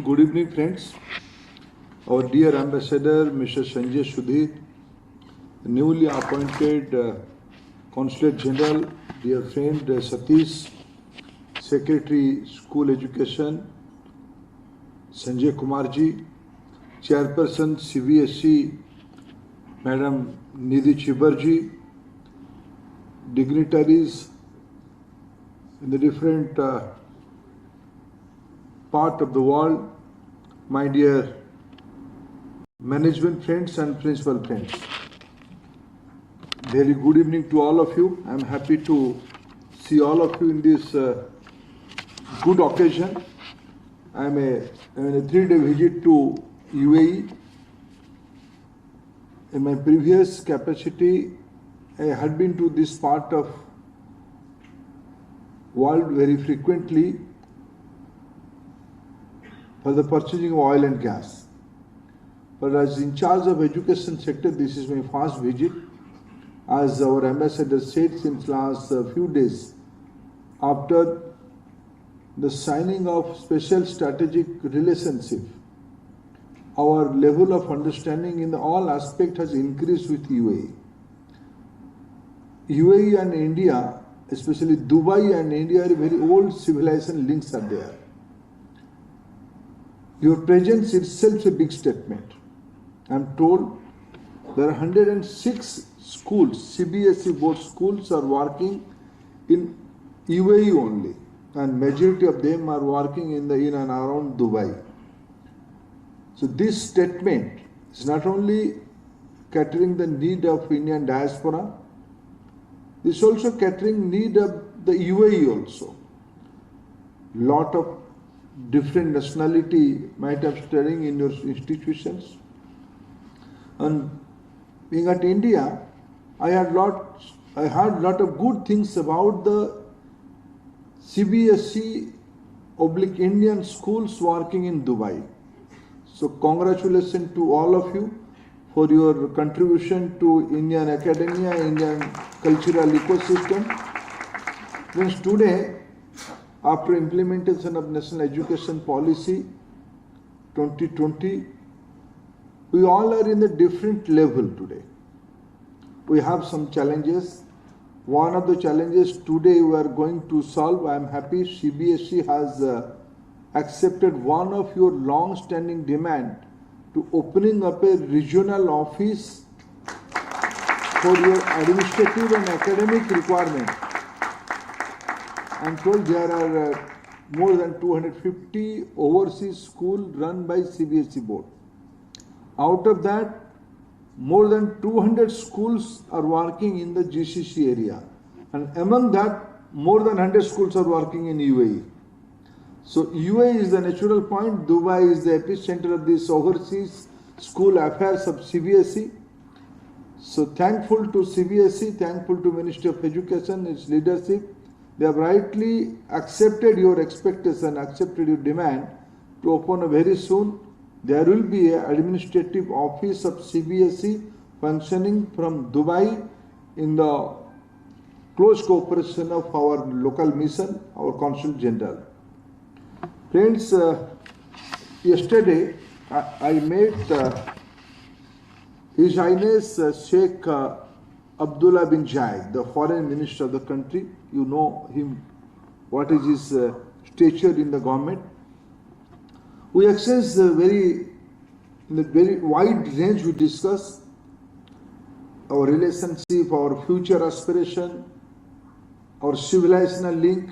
Good evening, friends. Our dear Ambassador, Mr. Sanjay Sudhir, newly appointed Consulate General, dear friend Satish, Secretary School Education, Sanjay Kumarji, Chairperson CBSE, Madam Nidhi Chibarji, dignitaries in the different part of the world, my dear management friends and principal friends. Very good evening to all of you. I am happy to see all of you in this good occasion. I am in a 3-day visit to UAE. In my previous capacity, I had been to this part of world very frequently for the purchasing of oil and gas. But as in charge of education sector, this is my first visit. As our ambassador said, since last few days, after the signing of special strategic relationship, our level of understanding in all aspects has increased with UAE. UAE and India, especially Dubai and India, are very old civilization links are there. Your presence itself is a big statement. I am told there are 106 schools, CBSE board schools are working in UAE only, and majority of them are working in and around Dubai. So this statement is not only catering the need of Indian diaspora, it is also catering need of the UAE also. Lot of different nationality might have studying in your institutions. And being at India, I heard lot of good things about the CBSE / Indian schools working in Dubai. So congratulations to all of you for your contribution to Indian academia, Indian cultural ecosystem. Friends, today, after implementation of National Education Policy 2020, we all are in a different level today. We have some challenges. One of the challenges today we are going to solve. I am happy CBSE has accepted one of your long-standing demand to opening up a regional office for your administrative and academic requirement. I am told there are more than 250 overseas schools run by CBSE board. Out of that, more than 200 schools are working in the GCC area, and among that, more than 100 schools are working in UAE. So UAE is the natural point. Dubai is the epicenter of this overseas school affairs of CBSE. So thankful to CBSE, thankful to Ministry of Education, its leadership. They have rightly accepted your expectation, accepted your demand to open very soon. There will be an administrative office of CBSE functioning from Dubai in the close cooperation of our local mission, our Consul General. Friends, yesterday I met His Highness Sheikh Abdullah bin Zayed, the foreign minister of the country. You know him, what is his stature in the government. We exchanged in a very wide range. We discussed our relationship, our future aspiration, our civilizational link,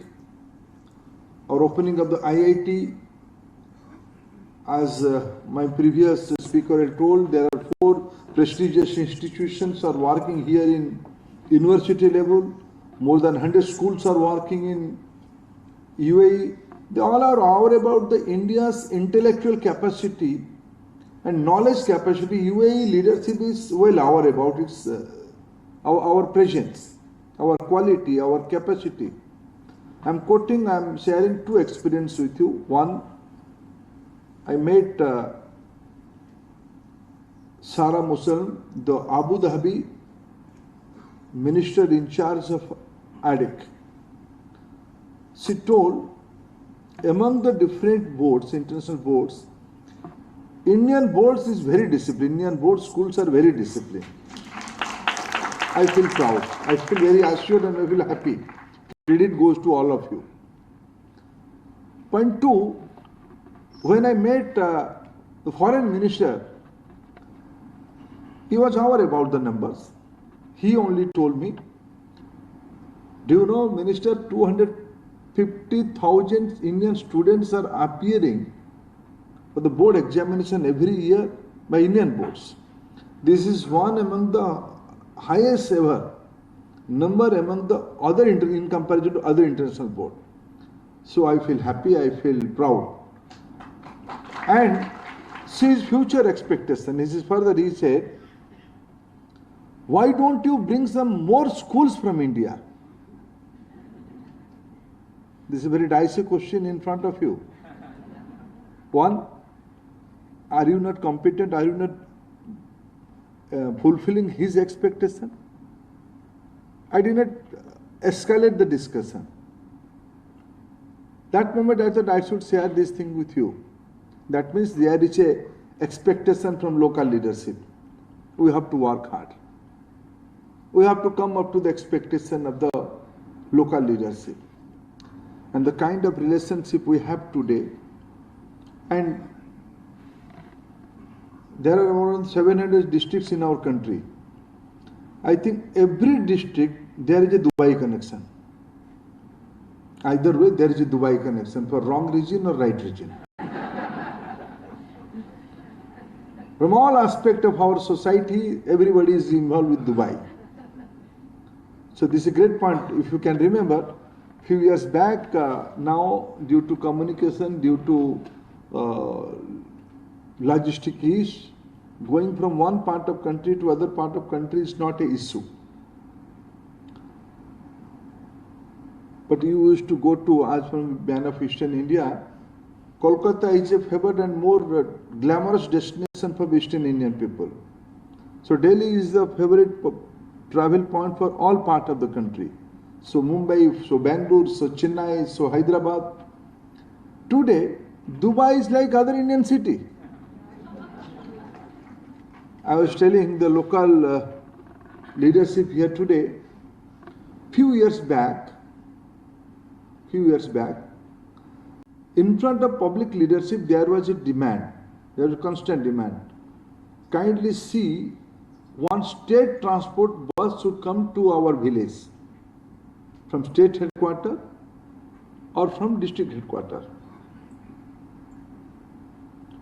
our opening of the IIT. As my previous speaker had told, there are 4 prestigious institutions are working here in university level. More than 100 schools are working in UAE. They all are aware about the India's intellectual capacity and knowledge capacity. UAE leadership is well aware about its our presence, our quality, our capacity. I am sharing 2 experiences with you. One, I met Sarah Muslim, the Abu Dhabi minister in charge of ADIC. She told among the different boards, international boards, Indian boards is very disciplined. Indian board schools are very disciplined. I feel proud. I feel very assured and I feel happy. Credit goes to all of you. Point two, when I met the foreign minister, he was aware about the numbers. He only told me, do you know, Minister, 250,000 Indian students are appearing for the board examination every year by Indian boards. This is one among the highest ever number among the other in comparison to other international board. So I feel happy, I feel proud. And his future expectation, this is further he said, why don't you bring some more schools from India? This is a very dicey question in front of you. One, are you not competent? Are you not fulfilling his expectation? I did not escalate the discussion. That moment I thought I should share this thing with you. That means there is a expectation from local leadership. We have to work hard. We have to come up to the expectation of the local leadership. And the kind of relationship we have today, and there are around 700 districts in our country. I think every district there is a Dubai connection. Either way there is a Dubai connection for wrong region or right region. From all aspects of our society, everybody is involved with Dubai. So this is a great point. If you can remember, few years back, now due to communication, due to logistic issues, going from one part of country to other part of country is not an issue. But you used to go to, as from man of Eastern India, Kolkata is a favored and more glamorous destination for Eastern Indian people. So Delhi is the favorite travel point for all part of the country. So Mumbai, so Bangalore, so Chennai, so Hyderabad. Today, Dubai is like other Indian city. I was telling the local leadership here today, few years back, in front of public leadership there was a demand, there was a constant demand. Kindly see, one state transport bus should come to our village from state headquarters or from district headquarters.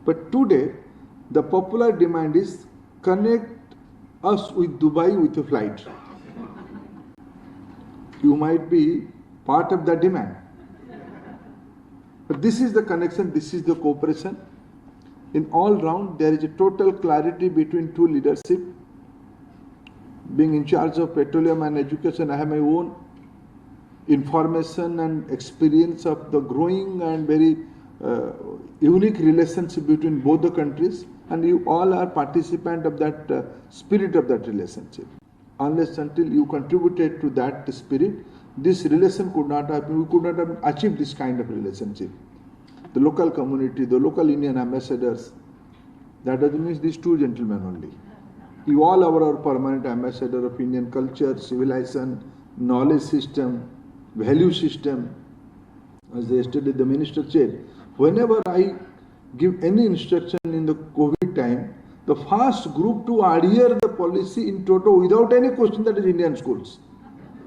But today, the popular demand is connect us with Dubai with a flight. You might be part of the demand. But this is the connection, this is the cooperation. In all round, there is a total clarity between two leadership. Being in charge of petroleum and education, I have my own information and experience of the growing and very unique relationship between both the countries, and you all are participant of that spirit of that relationship. Unless until you contributed to that spirit, this relation could not happen. We could not have achieved this kind of relationship. The local community, the local Indian ambassadors, that doesn't mean these two gentlemen only. You all are our permanent ambassador of Indian culture, civilization, knowledge system, value system. As yesterday the minister said, whenever I give any instruction in the COVID time, the first group to adhere the policy in toto without any question, that is Indian schools.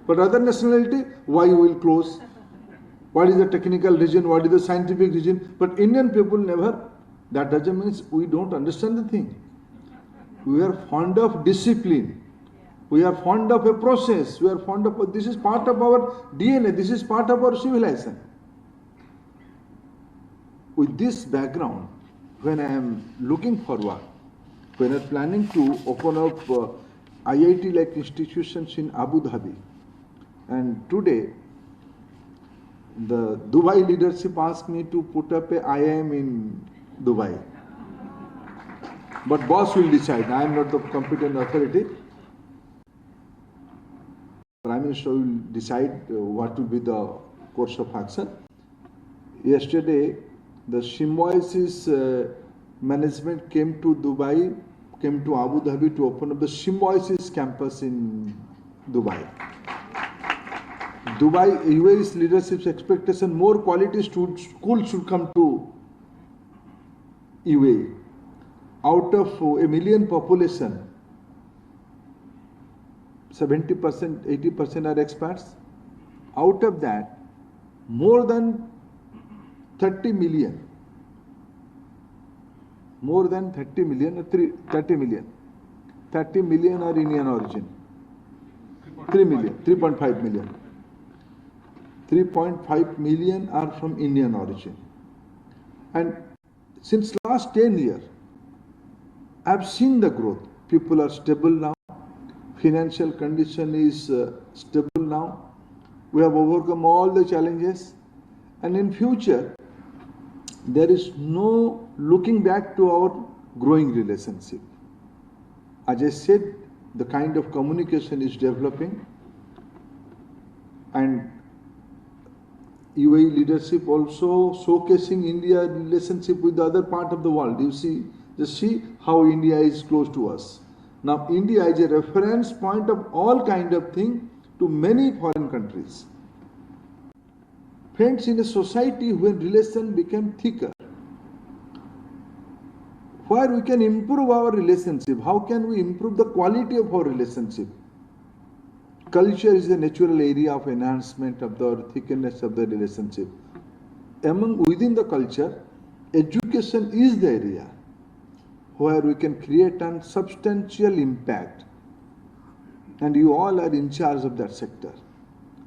But other nationality, why you will close? What is the technical reason? What is the scientific reason? But Indian people never. That doesn't mean we don't understand the thing. We are fond of discipline. We are fond of a process. We are fond of, this is part of our DNA. This is part of our civilization. With this background, when I am looking forward, when I am planning to open up IIT-like institutions in Abu Dhabi, and today the Dubai leadership asked me to put up a IIM in Dubai. But boss will decide. I am not the competent authority. Prime Minister will decide what will be the course of action. Yesterday, the Symbiosis management came to Dubai, came to Abu Dhabi to open up the Symbiosis campus in Dubai. Dubai, UAE's leadership's expectation, more quality schools should come to UAE. Out of a million population, 70%, 80% are expats. Out of that, more than 30 million, more than 30 million, 30 million are Indian origin. 3 million, 3.5 million. 3.5 million are from Indian origin. And since last 10 years, I have seen the growth. People are stable now. Financial condition is stable now. We have overcome all the challenges. And in future, there is no looking back to our growing relationship. As I said, the kind of communication is developing, and UAE leadership also showcasing India relationship with the other part of the world. You see, just see how India is close to us. Now India is a reference point of all kind of thing to many foreign countries. Friends, in a society when relation became thicker, where we can improve our relationship, how can we improve the quality of our relationship? Culture is a natural area of enhancement of the thickness of the relationship. Within the culture, education is the area where we can create a substantial impact. And you all are in charge of that sector.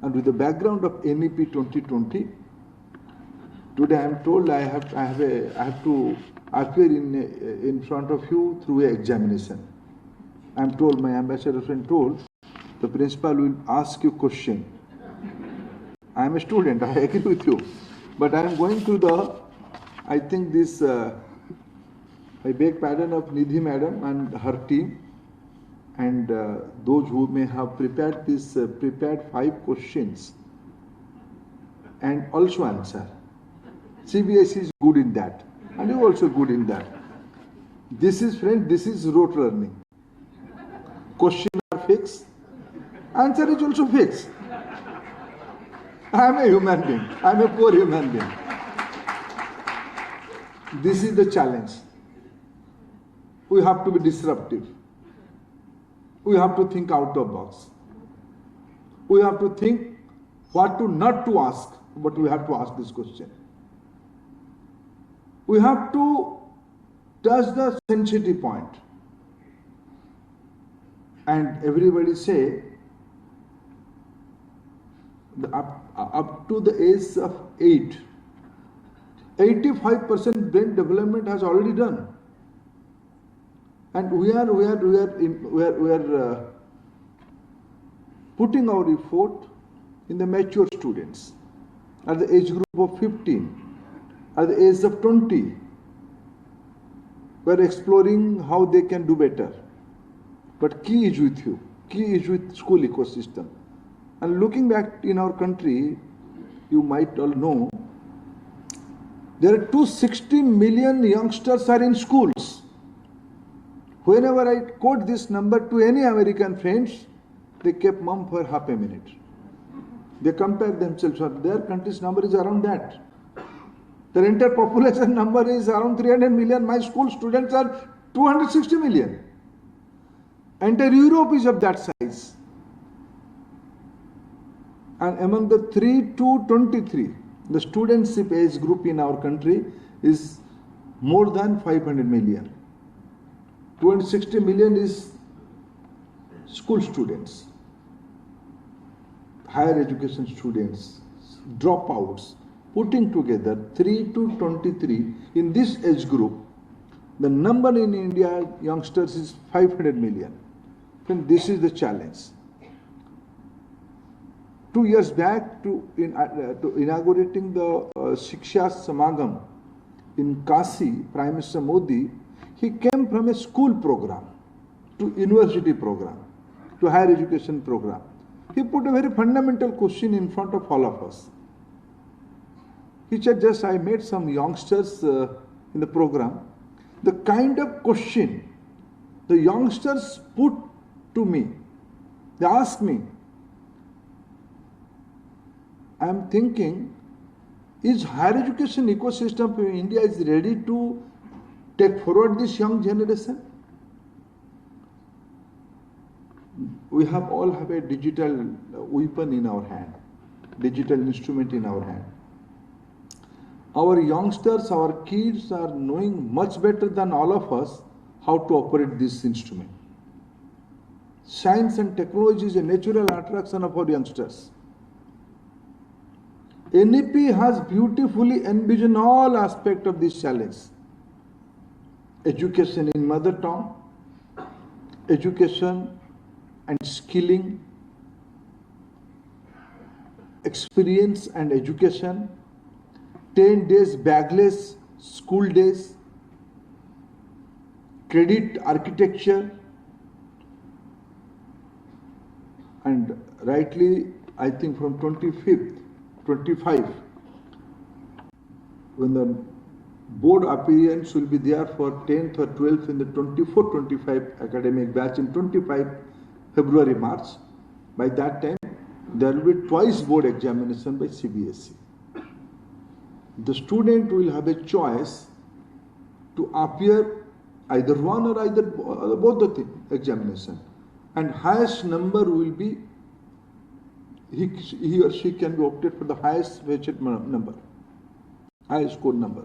And with the background of NEP 2020, today I am told I have to appear in front of you through an examination. I am told, my ambassador friend told, the principal will ask you question. I am a student, I agree with you. But I am going to I think this, I beg pardon of Nidhi madam and her team, and those who may have prepared this, prepared 5 questions and also answer. CBSE is good in that, and you also good in that. This is, friend, this is rote learning. Questions are fixed, answer is also fixed. I am a human being, I am a poor human being. This is the challenge. We have to be disruptive. We have to think out of the box. We have to think what to not to ask, but we have to ask this question. We have to touch the sensitive point. And everybody say, up to the age of 8, 85% brain development has already done. And we are putting our effort in the mature students at the age group of 15, at the age of 20. We are exploring how they can do better. But key is with you. Key is with school ecosystem. And looking back in our country, you might all know, there are 260 million youngsters are in schools. Whenever I quote this number to any American friends, they kept mum for half a minute. They compare themselves. Their country's number is around that. Their entire population number is around 300 million. My school students are 260 million. Entire Europe is of that size. And among the 3 to 23, the studentship age group in our country is more than 500 million. 260 million is school students, higher education students, dropouts. Putting together 3 to 23 in this age group, the number in India youngsters is 500 million. And this is the challenge. 2 years back to inaugurating the Shiksha Samagam in Kashi, Prime Minister Modi, he came from a school program to university program, to higher education program. He put a very fundamental question in front of all of us. He said, just I met some youngsters in the program. The kind of question the youngsters put to me, they ask me, I am thinking, is higher education ecosystem in India is ready to take forward this young generation? We all have a digital weapon in our hand, digital instrument in our hand. Our youngsters, our kids are knowing much better than all of us how to operate this instrument. Science and technology is a natural attraction of our youngsters. NEP has beautifully envisioned all aspects of this challenge. Education in mother tongue, education and skilling, experience and education, 10 days bagless school days, credit architecture, and rightly, I think from 25, when the board appearance will be there for 10th or 12th in the 24-25 academic batch in 25 February, March. By that time, there will be twice board examination by CBSE. The student will have a choice to appear either one or either both the examination, and highest number will be he or she can be opted for the highest weighted number, highest score number.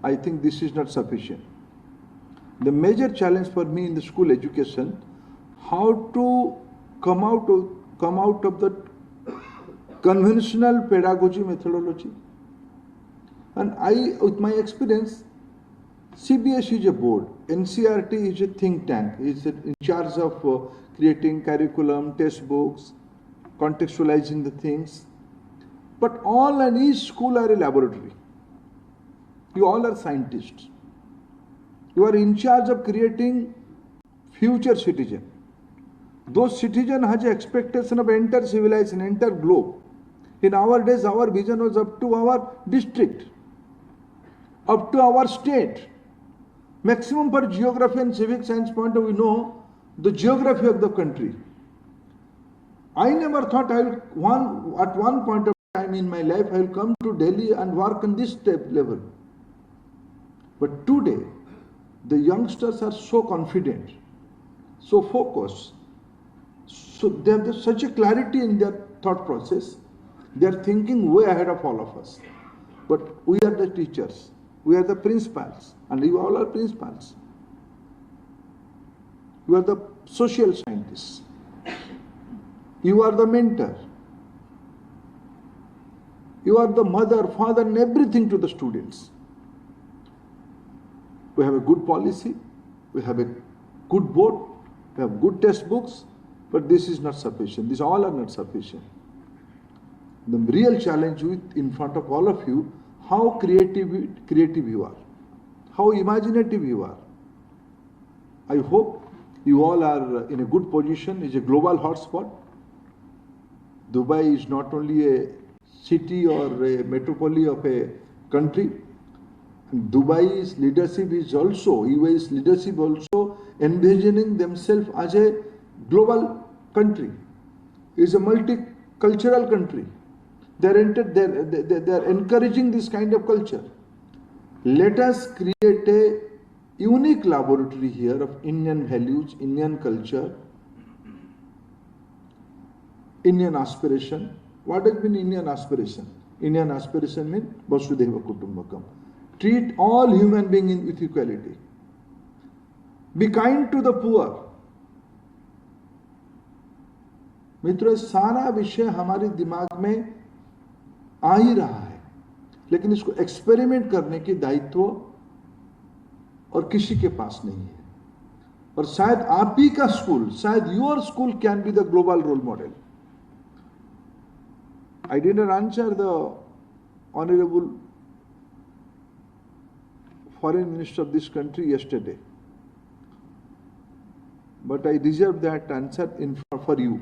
I think this is not sufficient. The major challenge for me in the school education, how to come out of the conventional pedagogy methodology. And I, with my experience, CBSE is a board, NCRT is a think tank, is in charge of creating curriculum, textbooks, contextualizing the things. But all and each school are a laboratory. You all are scientists. You are in charge of creating future citizen. Those citizen has an expectation of entire civilization, entire globe. In our days, our vision was up to our district, up to our state. Maximum for geography and civic science point of view, know the geography of the country. I never thought at one point of time in my life I will come to Delhi and work on this level. But today, the youngsters are so confident, so focused, so they have such a clarity in their thought process. They are thinking way ahead of all of us. But we are the teachers, we are the principals, and you all are principals. You are the social scientists. You are the mentor. You are the mother, father, and everything to the students. We have a good policy, we have a good board, we have good textbooks, but this is not sufficient. These all are not sufficient. The real challenge in front of all of you, how creative you are, how imaginative you are. I hope you all are in a good position. It's a global hotspot. Dubai is not only a city or a metropolis of a country. Dubai's leadership is also, UAE's leadership also envisioning themselves as a global country. It's a multicultural country. They are encouraging this kind of culture. Let us create a unique laboratory here of Indian values, Indian culture, Indian aspiration. What does mean Indian aspiration? Indian aspiration means Vasudhaiva Kutumbakam. Treat all human beings with equality. Be kind to the poor. मित्रों, सारा विषय हमारे दिमाग में आ ही रहा है, लेकिन इसको एक्सपेरिमेंट करने की दायित्व और किसी के पास नहीं है. और शायद आप ही का स्कूल, शायद your school can be the global role model. I didn't answer the Honorable Foreign Minister of this country yesterday, but I reserve that answer for you.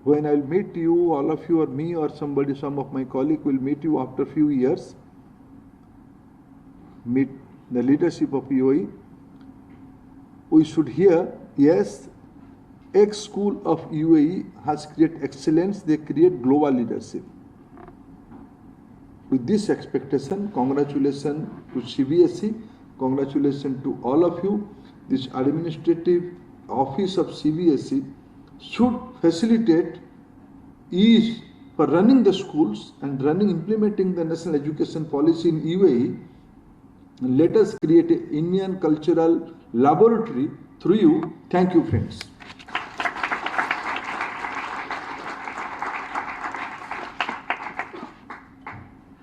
when I'll meet you, all of you or me or somebody, some of my colleague will meet you after few years, meet the leadership of UAE, we should hear, yes, X school of UAE has created excellence, they create global leadership. With this expectation, congratulations to CBSE, congratulations to all of you. This administrative office of CBSE should facilitate ease for running the schools and implementing the national education policy in UAE. Let us create an Indian cultural laboratory through you. Thank you, friends.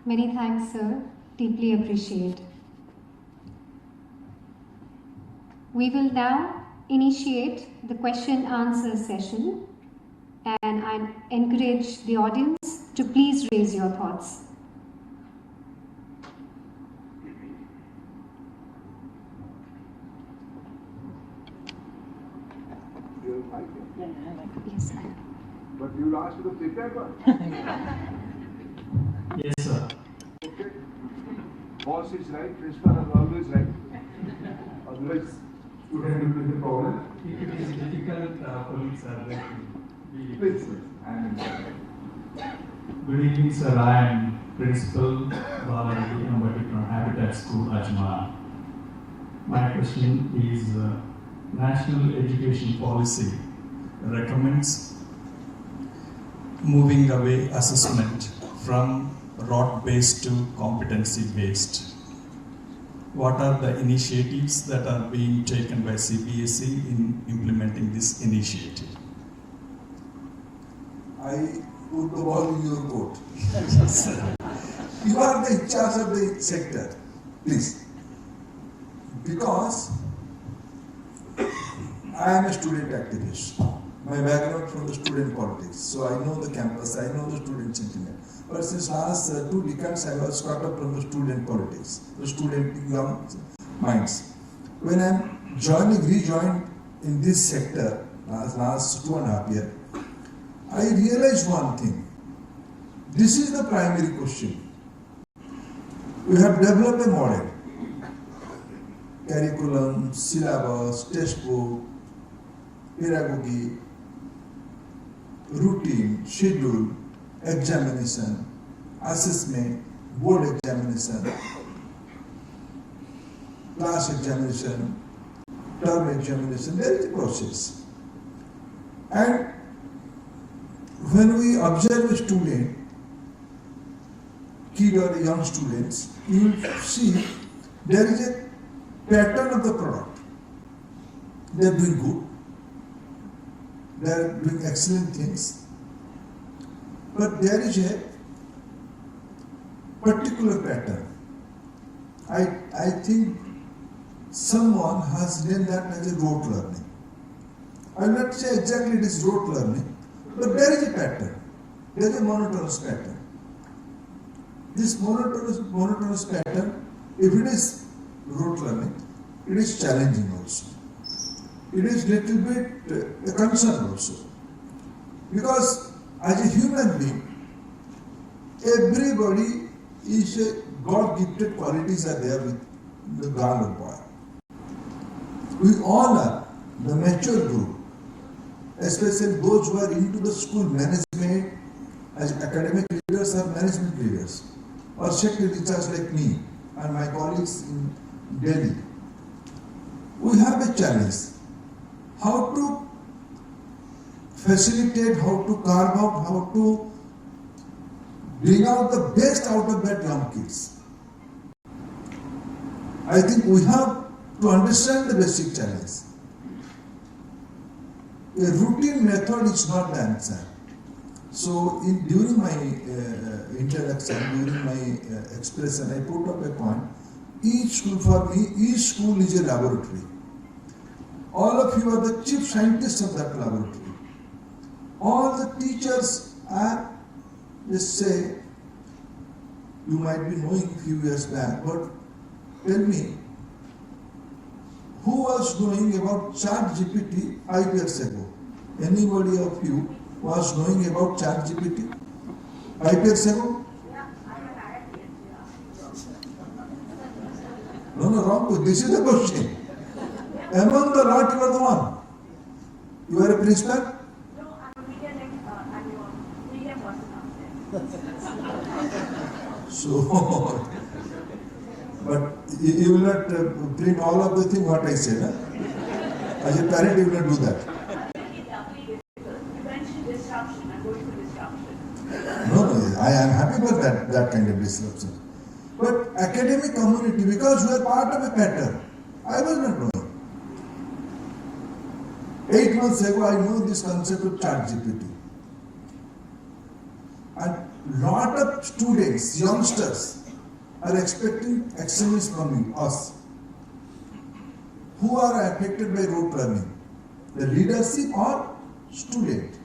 Many thanks, sir. Deeply appreciate. We will now initiate the question-answer session, and I encourage the audience to please raise your thoughts. Yes, sir. But you will ask to prepare one. Yes, sir. Okay. Boss is right, principal is always right. Otherwise, student will be the problem. It is difficult, colleagues are there. Please. Good evening, sir. I am Principal Balaji Ambati from Habitat School, Ajman. My question is, National Education Policy recommends moving away assessment from rote-based to competency-based. What are the initiatives that are being taken by CBSE in implementing this initiative? I put the ball in your court. You are the in charge of the sector, please. Because I am a student activist. My background from the student politics, so I know the campus, I know the student sentiment. But since last 2 decades, I was caught up from the student politics, the student young minds. When I'm rejoined in this sector last 2.5 years, I realized one thing. This is the primary question. We have developed a model. Curriculum, syllabus, textbook, pedagogy, routine, schedule, examination, assessment, board examination, class examination, term examination. There is a process. And when we observe a student, kid or young students, you will see there is a pattern of the product. They are doing good. They are doing excellent things. But there is a particular pattern. I think someone has named that as a rote learning. I will not say exactly it is rote learning, but there is a pattern. There is a monotonous pattern. This monotonous pattern, if it is rote learning, it is challenging also. It is little bit a concern also. Because as a human being, everybody is a God-gifted qualities are there with the girl or boy. We honor the mature group, especially those who are into the school management as academic leaders or management leaders, or sector teachers like me and my colleagues in Delhi. We have a challenge. How to facilitate, how to carve out, how to bring out the best out of that young kids. I think we have to understand the basic challenge. A routine method is not the answer. So during my interaction, during my expression, I put up a point. Each school for me, each school is a laboratory. All of you are the chief scientists of that laboratory. All the teachers are, let's say, you might be knowing a few years back, but tell me, who was knowing about ChatGPT 5 years ago? Anybody of you was knowing about ChatGPT 5 years ago? No, wrong. This is the question. Among the lot, you are the one. You are a principal? No, I'm a media person now. So, but you will not print all of the thing what I said. Huh? As a parent, you will not do that. You mentioned disruption. I'm going for disruption. No, I am happy for that kind of disruption. But academic community, because we are part of a pattern, I was not knowing. 8 months ago, I know this concept of ChatGPT. And lot of students, youngsters, are expecting excellence from us. Who are affected by rote learning? The leadership or student?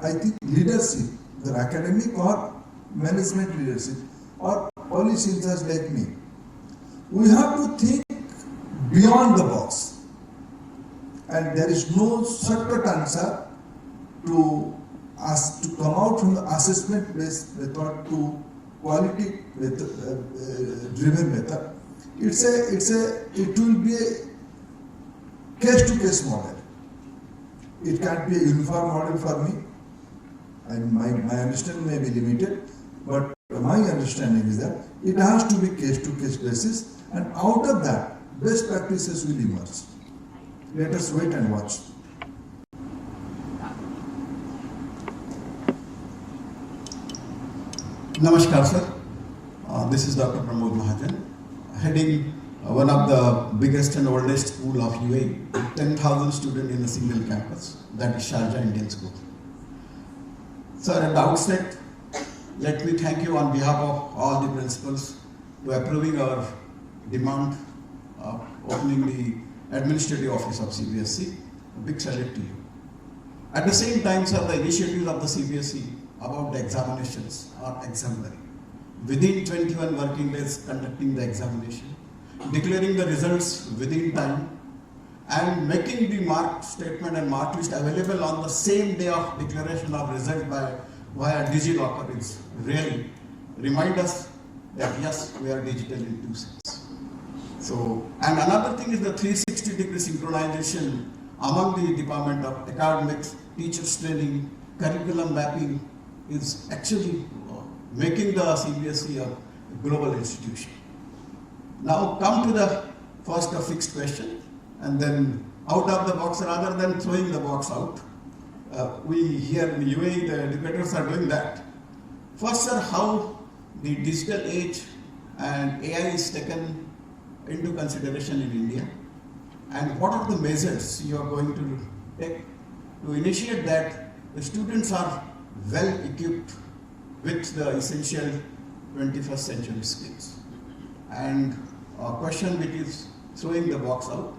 I think leadership, the academic or management leadership, or policy in charge like me. We have to think beyond the box. And there is no shortcut answer to us to come out from the assessment based method to quality driven method. It will be a case to case model. It can't be a uniform model for me. And my understanding may be limited, but my understanding is that it has to be case to case basis, and out of that, best practices will emerge. Let us wait and watch. Namaskar, sir. This is Dr. Pramod Mahajan, heading one of the biggest and oldest school of UAE, 10,000 students in a single campus, that is Sharjah Indian School. Sir, at the outset, let me thank you on behalf of all the principals to approving our demand of opening the administrative office of CBSE. A big salute to you. At the same time, sir, the initiatives of the CBSE about the examinations are exemplary. Within 21 working days conducting the examination, declaring the results within time, and making the mark statement and mark list available on the same day of declaration of result via DigiLocker is really remind us that yes, we are digital in 2 sense. So, and another thing is the 360-degree synchronization among the Department of Academics, Teachers Training, Curriculum Mapping is actually making the CBSE a global institution. Now come to the first fixed question, and then out of the box rather than throwing the box out. We here in the UAE, the educators are doing that. First, sir, how the digital age and AI is taken into consideration in India, and what are the measures you are going to take to initiate that the students are well equipped with the essential 21st century skills. And a question which is throwing the box out,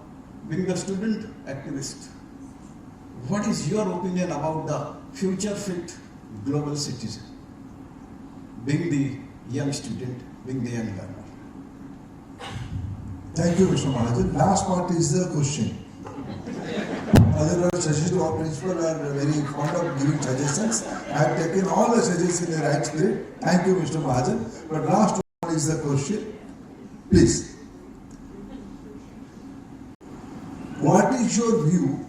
being the student activist, what is your opinion about the future fit global citizen, being the young student, being the young learner? Thank you, Mr. Mahajan. Last part is the question. Otherwise, suggestions to our principal are very fond of giving suggestions. I have taken all the suggestions in the right spirit. Thank you, Mr. Mahajan. But last one is the question. Please. What is your view?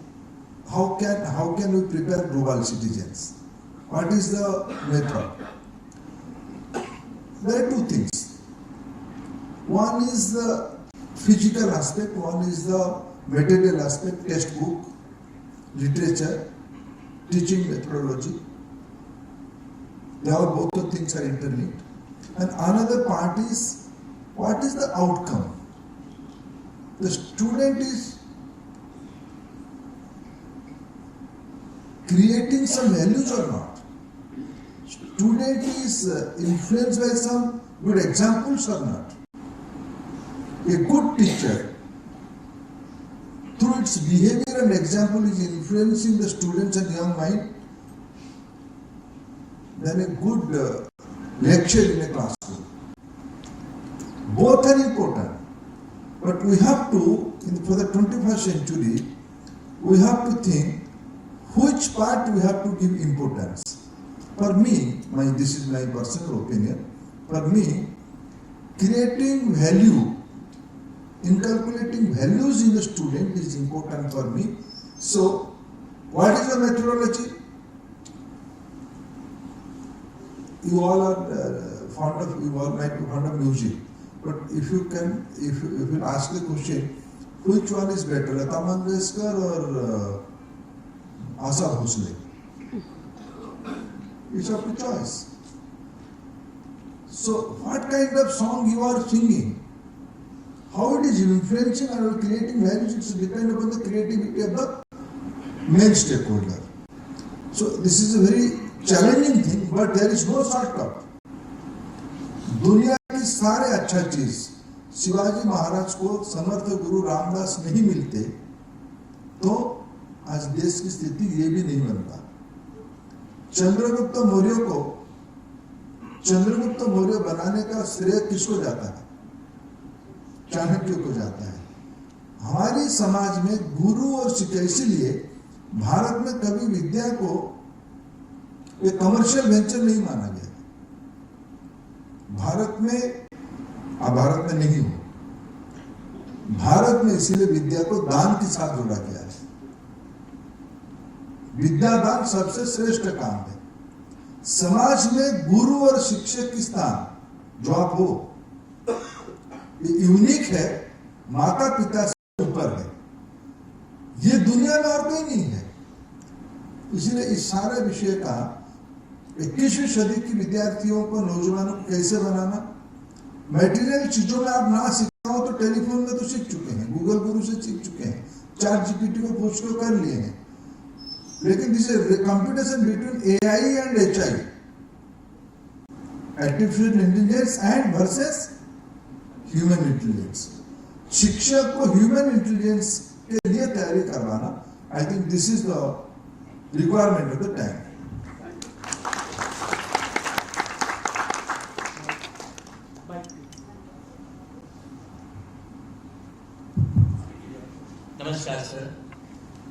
How can we prepare global citizens? What is the method? There are 2 things. One is the physical aspect, one is the material aspect, textbook, literature, teaching methodology. They are both the things are interlinked. And another part is, what is the outcome? The student is creating some values or not? Student is influenced by some good examples or not? A good teacher, through its behavior and example, is influencing the students and young mind than a good lecture in a classroom. Both are important, but we have to, for the 21st century, we have to think which part we have to give importance. For me, this is my personal opinion, for me, creating value, inculcating values in the student is important for me. So, what is the methodology? You all are you all might be fond of music, but if you ask the question, which one is better, Lata Mangeshkar or Asa Bhosle? It's up to choice. So, what kind of song you are singing, how it is influencing or creating values, it depends upon the creativity of the main stakeholder. So, this is a very challenging thing, but there is no shortcut. दुनिया की सारे अच्छा चीज शिवाजी महाराज को समर्थ गुरु रामदास नहीं मिलते तो आज देश की स्थिति ये भी नहीं बनता। चंद्रगुप्त मौर्य बनाने का श्रेय किसको जाता है? चाणक्य को जाता है। हमारी समाज में गुरु और शिक्षा, इसीलिए भारत में कभी विद्या को एक कमर्शियल वेंचर नहीं माना गया। भारत में नहीं हो, भारत में इसीलिए विद्या को दान के साथ जोड़ा गया है। विद्यादान सबसे श्रेष्ठ काम है। समाज में गुरु और शिक्षक की स्थान जो आप हो, ये यूनिक है, माता पिता से ऊपर है, ये दुनिया में और कोई नहीं है। इसलिए इस सारे विषय का 21वीं सदी की विद्यार्थियों को, नौजवानों को कैसे बनाना, मटेरियल चीजों में आप ना सीखा हो तो टेलीफोन में तो सीख चुके हैं, गूगल गुरु से सीख चुके हैं, चैट जीपीटी को पूछ के कर लिए हैं, लेकिन this is competition between AI and HI, artificial intelligence and versus human intelligence. शिक्षक को ह्यूमन इंटेलिजेंस के लिए तैयारी करवाना, I think this is the requirement of the time. Namaskar, sir.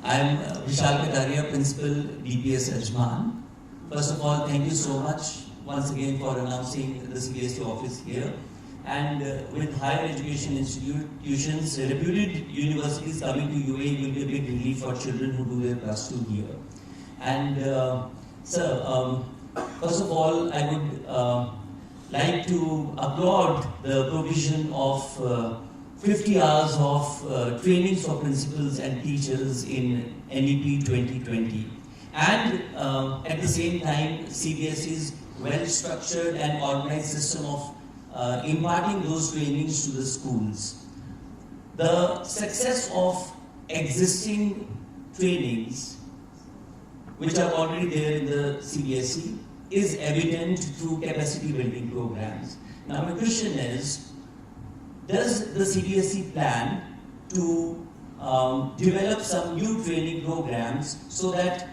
I am Vishal Kataria, Principal DPS Ajman. First of all, thank you so much once again for announcing the CBSE office here. And with higher education institutions, reputed universities coming to UAE will be a big relief for children who do their plus 2 here. And sir, first of all, I would like to applaud the provision of 50 hours of trainings for principals and teachers in NEP 2020. And at the same time, CBSE's well-structured and organized system of imparting those trainings to the schools. The success of existing trainings, which are already there in the CBSE, is evident through capacity building programs. Now my question is, does the CBSE plan to develop some new training programs so that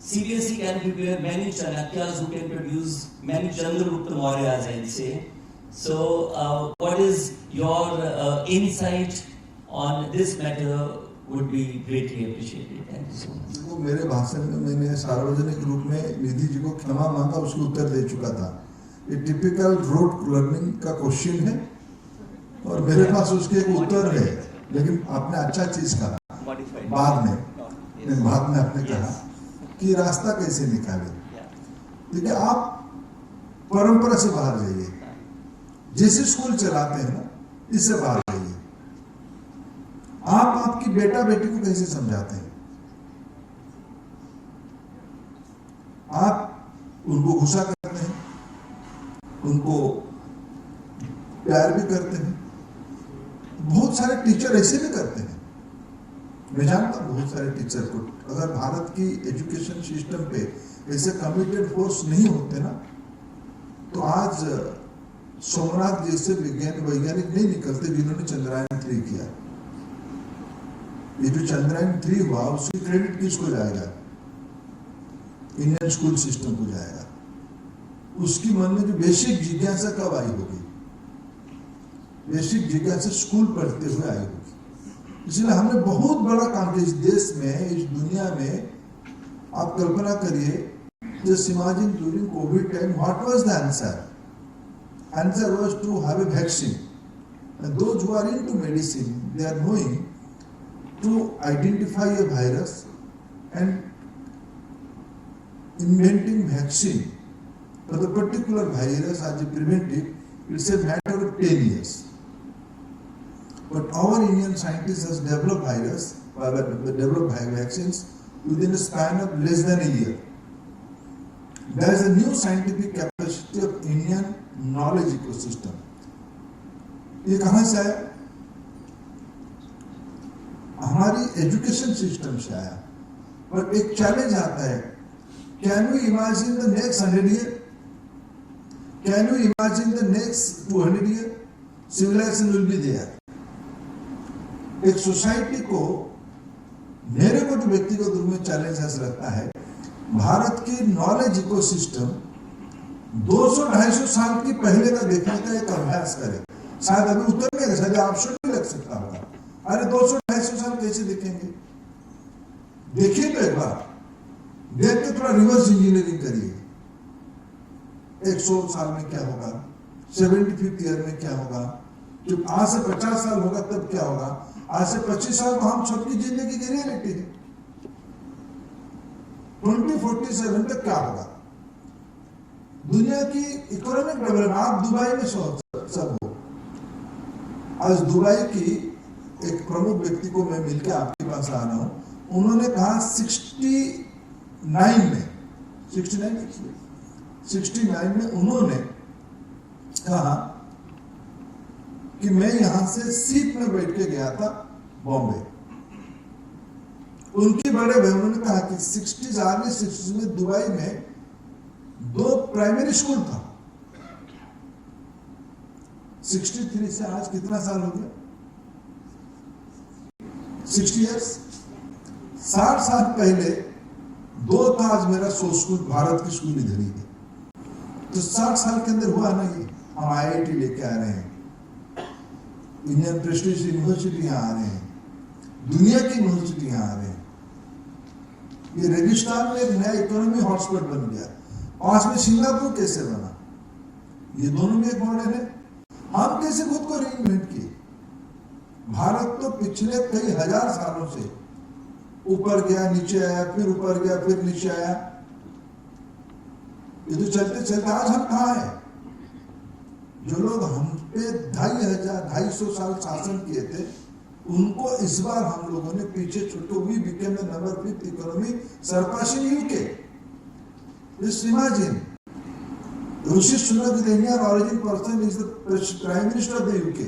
CBSE can prepare many Chanakyas who can produce many Chandragupta Mauryas, I'll say. So, what is your insight on this matter would be greatly appreciated. Thank you so much. देखो, मेरे भाषण में मैंने सार्वजनिक रूप में निधि जी को क्षमा मांगा, उसको उत्तर दे चुका था। ये टिपिकल रोड लर्निंग का क्वेश्चन है और मेरे पास उसके एक उत्तर है, लेकिन आपने अच्छा चीज कहा बाद में आपने कहा कि रास्ता कैसे निकाले। देखिए, आप परंपरा से बाहर जाइए, जैसे स्कूल चलाते हैं ना, इससे बाहर जाइए। आप आपकी बेटा बेटी को कैसे समझाते हैं? आप उनको गुस्सा करते हैं, उनको प्यार भी करते हैं। बहुत सारे टीचर ऐसे भी करते हैं, मैं जानता हूं बहुत सारे टीचर को। अगर भारत की एजुकेशन सिस्टम पे ऐसे कमिटेड फोर्स नहीं होते ना, तो आज सोमनाथ जैसे वैज्ञानिक नहीं निकलते जिन्होंने चंद्रयान 3 किया। ये जो चंद्रयान 3 हुआ, उसकी क्रेडिट किसको जाएगा? इंडियन स्कूल सिस्टम को जाएगा। उसकी मन में जो बेसिक जिज्ञासा कब आई होगी? बेसिक जिज्ञासा स्कूल पढ़ते हुए आई होगी। इसलिए हमने बहुत बड़ा काम किया इस देश में, इस दुनिया में आप कल्पना करिए, just imagine during COVID time, what was the answer? Answer was to have a vaccine. And those who are into medicine, they are knowing to identify a virus and inventing vaccine for the particular virus as a preventive, it's a matter of 10 years. But our Indian scientists has developed vaccines within a span of less than a year. There is a new scientific capacity of Indian knowledge ecosystem. ये कहाँ से आया? हमारी education system से आया. पर एक challenge आता है. Can we imagine the next 100 years? Can we imagine the next 200 years? Civilization will be there. एक सोसाइटी को, मेरे को जो व्यक्तिगत रूप में चैलेंज ऐसा लगता है, भारत की नॉलेज इकोसिस्टम 200-250 साल की पहले का देखने का एक अभ्यास करे. शायद अभी उत्तर में शायद आपशो नहीं लग सकता होगा. अरे 200-250 साल कैसे देखेंगे? देखिए तो एक बार, देख के थोड़ा रिवर्स इंजीनियरिंग करिए. 100 साल में क्या होगा? 75th ईयर में क्या होगा? जब आज से 50 साल होगा तब क्या होगा? आज से 25 साल तो हम सबकी जिंदगी की रियलिटी है. 2047 तक क्या होगा? दुनिया की इकोनॉमिक डेवलपमेंट, आप दुबई में सब हो. आज दुबई की एक प्रमुख व्यक्ति को मैं मिलकर आपके पास आ रहा हूं. उन्होंने कहा 69 में उन्होंने कहा कि मैं यहां से सीट में बैठ के गया था बॉम्बे. उनके बड़े भाई उन्होंने कहा कि 60s में दुबई में 2 प्राइमरी स्कूल था. 63 से आज कितना साल हो गया? 60 years. 60 साल पहले 2 था, आज मेरा 100 स्कूल, भारत की स्कूल इधर ही है. तो 60 साल के अंदर हुआ ना ये. हम IIT लेके आ रहे हैं, इंडियन प्रेस्टीज यूनिवर्सिटी यहाँ आ रहे हैं, दुनिया की यूनिवर्सिटी यहाँ आ रहे हैं. ये रेगिस्तान में एक नया इकोनॉमी हॉटस्पॉट बन गया. पास में सिंगापुर कैसे बना? ये दोनों में एक मॉडल है. हम कैसे खुद को रीइन्वेंट किए? भारत तो पिछले कई हजार सालों से ऊपर गया, नीचे आया, फिर ऊपर गया, फिर नीचे आया. ये तो चलते चलते आज हम कहाँ हैं? जो लोग हम पे 250 साल शासन किए थे, उनको इस बार हम लोगों ने पीछे छुट्टी. We became the number 5th economy, surpassing UK. Just imagine, Rishi Sunak, the Indian origin person, is the Prime Minister of the UK.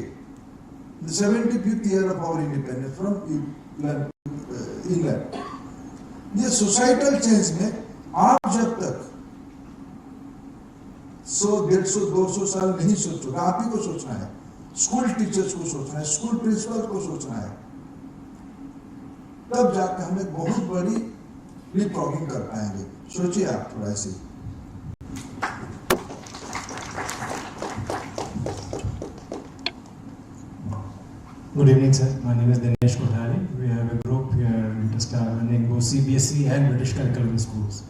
The 75th year of our independence from England. ये societal change में आप जब तक 100, 150, 200 साल नहीं सोचोगे, आप ही को सोचना है. स्कूल टीचर्स को सोचना है, स्कूल प्रिंसिपल को सोचना है. तब जाकर हम एक बहुत बड़ी लीपफ्रॉगिंग कर पाएंगे. सोचिए आप थोड़ा सी. Good evening, sir. My name is Dinesh Kothari. We have a group here interested in running both CBSE and British curriculum schools.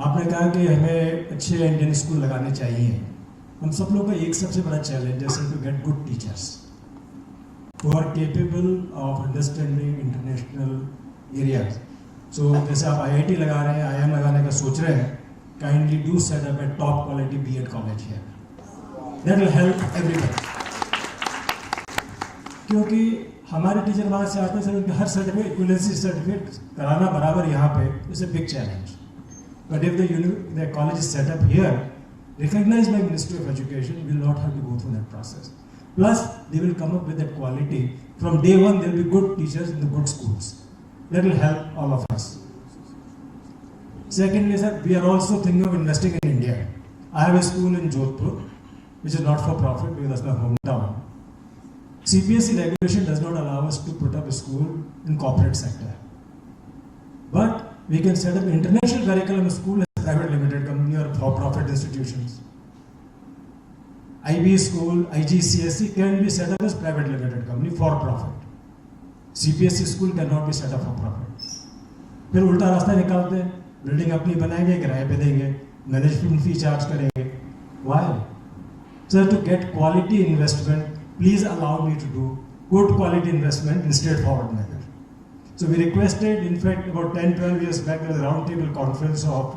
आपने कहा कि हमें अच्छे इंडियन स्कूल लगाने चाहिए. हम सब लोगों का एक सबसे बड़ा चैलेंज है to get good teachers who are capable of understanding international areas. So जैसे आप IIT लगा रहे हैं, IIM लगाने का सोच रहे हैं, kindly do set up a top quality B.Ed college here. That will help everybody. क्योंकि हमारे टीचर वहाँ से आते हैं, हर सर्टिफिकेट इक्विवेलेंसी सर्टिफिकेट कराना बराबर यहाँ पे is a big challenge. But if the college is set up here, recognized by Ministry of Education, will not have to go through that process. Plus, they will come up with that quality. From day one, there will be good teachers in the good schools. That will help all of us. Secondly, sir, we are also thinking of investing in India. I have a school in Jodhpur, which is not for profit because that's my hometown. CBSE regulation does not allow us to put up a school in corporate sector. But we can set up international curriculum school as a private limited company or for-profit institutions. IB school, IGCSE can be set up as private limited company for profit. CBSE school cannot be set up for profit. फिर उल्टा रास्ता निकालते हैं, building अपनी बनाएंगे, किराए पे देंगे, मैनेजमेंट फी चार्ज करेंगे. Why? Sir, to get quality investment, please allow me to do good quality investment in straightforward manner. So we requested, in fact, about 10-12 years back, there was a roundtable conference of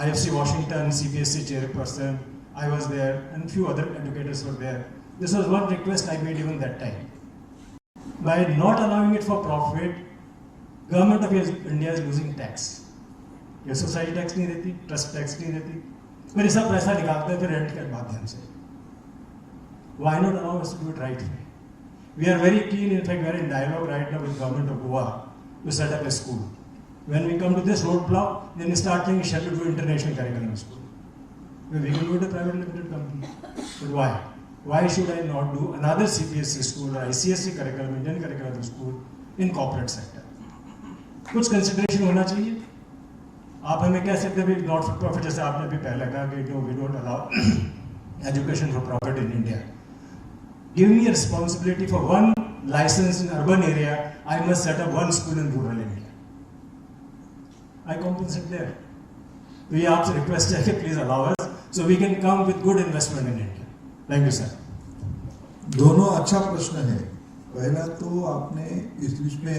IFC Washington, CBSE chairperson. I was there, and a few other educators were there. This was one request I made even that time. By not allowing it for profit, government of India is losing tax. ये society tax नहीं देती, trust tax नहीं देती, फिर ये सब पैसा निकालते हैं फिर रेंट के माध्यम से. Why not allow us to do it right way? We are very keen, in fact, we are in dialogue right now with government of Goa to set up a school. When we come to this roadblock, then we start thinking, shall we do international curriculum school? Well, we can do it a private limited company. But why? Why should I not do another CBSE school or ICSE curriculum, Indian curriculum school in corporate sector? कुछ consideration होना चाहिए. आप हमें कह सकते हैं not for profit, जैसे आपने अभी पहले कहा कि no we don't allow education for profit in India. Give me a responsibility for one license in urban area, I must set up one school in rural India. I compensate there. तो ये आपसे request है कि please allow us so we can come with good investment in India. Thank you sir. दोनों अच्छा प्रश्न है. पहला तो आपने इस बीच में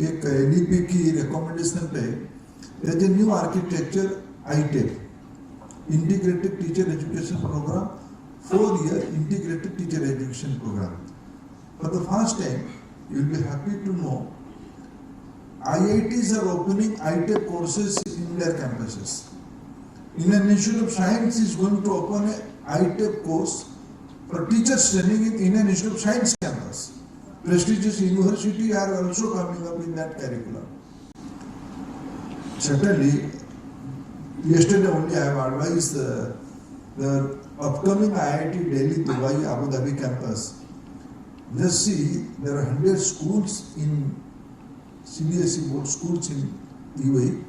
एक एडीपी की रिकमेंडेशन पे there is a new architecture ITEP, Integrated Teacher Education Program, 4-year Integrated Teacher Education Program. For the first time, you will be happy to know, IITs are opening ITEP courses in their campuses. Indian Institute of Science is going to open a ITEP course for teachers training in Indian Institute of Science campus. Prestigious universities are also coming up in that curriculum. Certainly, yesterday only I have advised the upcoming IIT Delhi, Dubai, Abu Dhabi campus. Just see, there are 100 schools in CBSE board schools in UAE.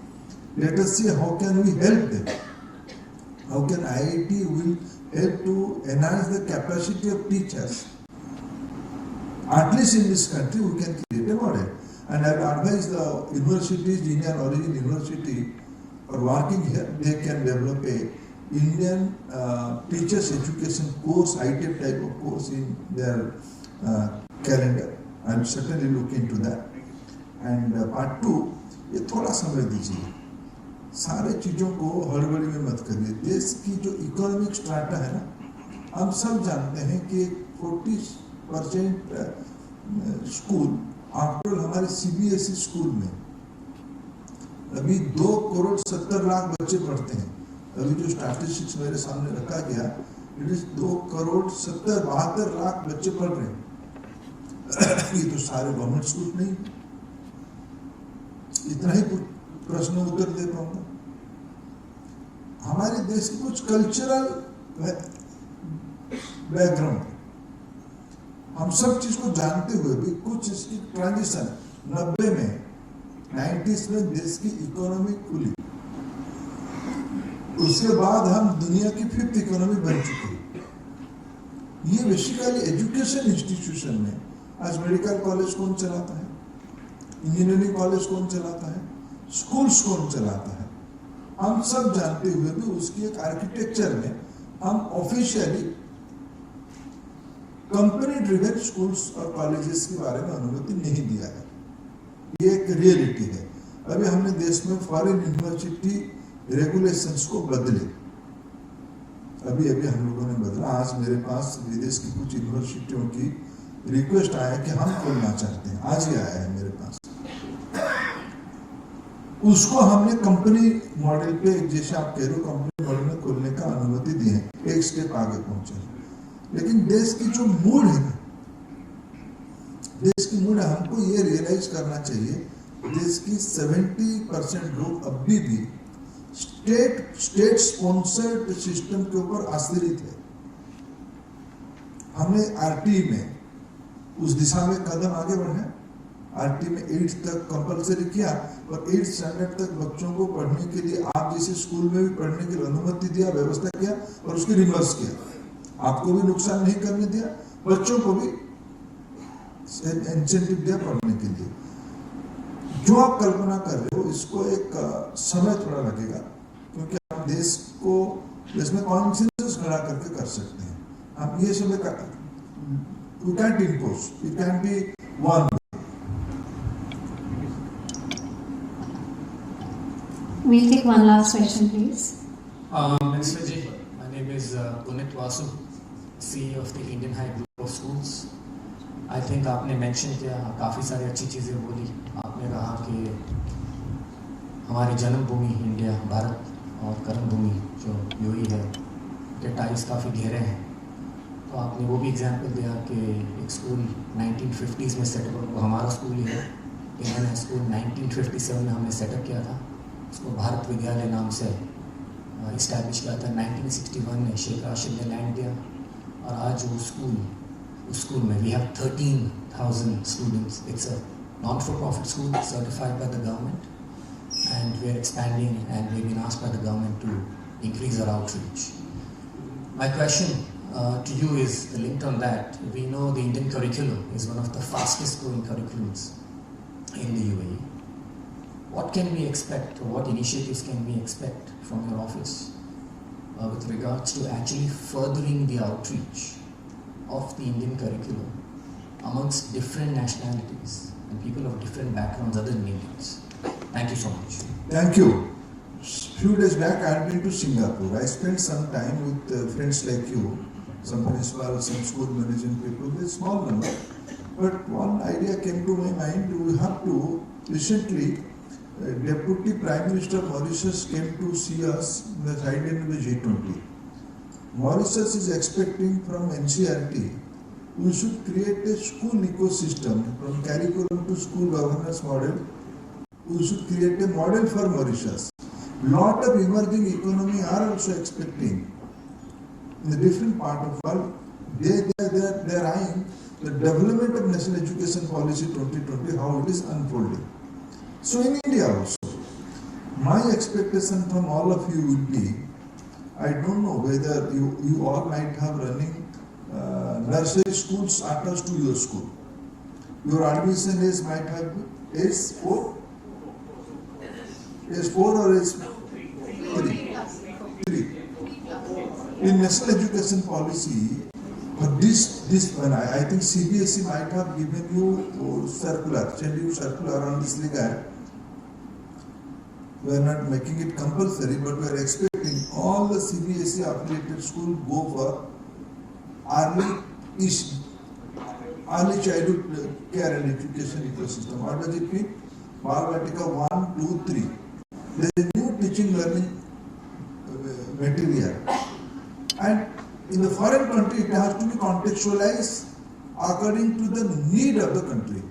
Let us see how can we help them. How can IIT will help to enhance the capacity of teachers. At least in this country, we can create a model. And I have advised the universities, Indian origin university, are working here, they can develop a Indian teachers education course, ITEP type of course in their calendar. I will certainly look into that. And part 2, ये थोड़ा समय दीजिए. सारे चीज़ों को हड़बड़ी में मत करिए. देश की जो इकोनॉमिक स्ट्राटा है ना, हम सब जानते हैं कि 40% स्कूल आफ्टर हमारे CBSE स्कूल में अभी 2,70,00,000 बच्चे पढ़ते हैं. अभी जो स्टैटिस्टिक्स मेरे सामने रखा गया, इट इज 2,72,00,000 बच्चे पढ़ रहे हैं. ये तो सारे गवर्नमेंट स्कूल नहीं. इतना ही प्रश्न उत्तर दे पाऊंगा. हमारे देश की कुछ कल्चरल बैकग्राउंड, हम सब चीज को जानते हुए भी कुछ इसकी ट्रांजिशन 90 में 90s में देश की इकोनॉमी खुली. उसके बाद हम दुनिया की 5th इकोनॉमी बन चुके. ये बेसिकली एजुकेशन इंस्टीट्यूशन में आज मेडिकल कॉलेज कौन चलाता है, इंजीनियरिंग कॉलेज कौन चलाता है, स्कूल्स कौन चलाता है, हम सब जानते हुए भी उसकी एक आर्किटेक्चर में हम ऑफिशियली कंपनी ड्रिवन स्कूल्स और कॉलेजेस के बारे में अनुमति नहीं दिया है. ये एक रियलिटी है. अभी हमने देश में फॉरेन यूनिवर्सिटी रेगुलेशंस को बदले, अभी हम लोगों ने बदला. आज मेरे पास विदेश की कुछ यूनिवर्सिटियों की रिक्वेस्ट आया कि हम खोलना चाहते हैं, आज ही आया है मेरे पास. उसको हमने कंपनी मॉडल पे, जैसे आप कह रहे हो, कंपनी मॉडल में खोलने का अनुमति दी है. एक स्टेप आगे पहुंचे. लेकिन देश की जो मूड है ना, देश की मूड है, हमको ये रियलाइज करना चाहिए, देश की 70% लोग अभी भी स्टेट स्पॉन्सर्ड सिस्टम के ऊपर आश्रित है. हमने आरटी में उस दिशा में कदम आगे बढ़े. आरटी में 8th तक कंपलसरी किया और 8th स्टैंडर्ड तक बच्चों को पढ़ने के लिए आप जैसे स्कूल में भी पढ़ने के लिए अनुमति दिया, व्यवस्था किया और उसकी रिवर्स किया. आपको भी नुकसान नहीं करने दिया, बच्चों को भी इंसेंटिव दिया पढ़ने के लिए. जो आप कल्पना कर रहे हो इसको एक समय थोड़ा लगेगा, क्योंकि हम देश में कॉन्सेंसस खड़ा करके कर सकते हैं। हम ये सब we can't impose, it can be one. We'll take one last question, please. Minister Ji, my name is Punit Vasu, CEO of the Indian High Group of Schools. I think आपने mention किया, काफ़ी सारी अच्छी चीज़ें बोली। आपने कहा कि हमारी जन्मभूमि इंडिया भारत और कर्मभूमि जो यूएई है के टाइज काफ़ी गहरे हैं। तो आपने वो भी एग्जांपल दिया कि एक स्कूल 1950s में सेटअप, वो हमारा स्कूल ही है, इंडियन स्कूल 1957 में हमने सेटअप किया था, उसको भारत विद्यालय नाम से इस्टेब्लिश किया था। 1961 में शेख राशिद ने लैंड दिया और आज वो उस स्कूल में we have 13,000 students. It's a non for profit school certified by the government and we are expanding and we been asked by the government to increase our outreach. My question to you is linked on that. We know the Indian curriculum is one of the fastest growing curriculums in the UAE. What can we expect, or what initiatives can we expect from your office with regards to actually furthering the outreach of the Indian curriculum amongst different nationalities and people of different backgrounds other than Indians? Thank you so much. Thank you. Few days back I had been to Singapore. I spent some time with friends like you, some principals, some school management people, a small number. But one idea came to my mind. We have to, recently, Deputy Prime Minister Mauritius came to see us in the side end of the G20. Mauritius is expecting from NCERT, we should create a school ecosystem from curriculum to school governance model. We should create a model for Mauritius. Lot of emerging economy are also expecting in the different part of world. They are eyeing the development of National Education Policy 2020, how it is unfolding. So in India also, my expectation from all of you would be, I don't know whether you all might have running nursery schools attached to your school. Your admission age might have S4 or S3. In National Education Policy, for this one, I think CBSE might have given you send you circular on this regard. We are not making it compulsory, but we are expecting all the CBSE affiliated schools go for early childhood care and education ecosystem. What does it mean? Balvatika 1, 2, 3. There is new teaching learning material. And in the foreign country, it has to be contextualized according to the need of the country.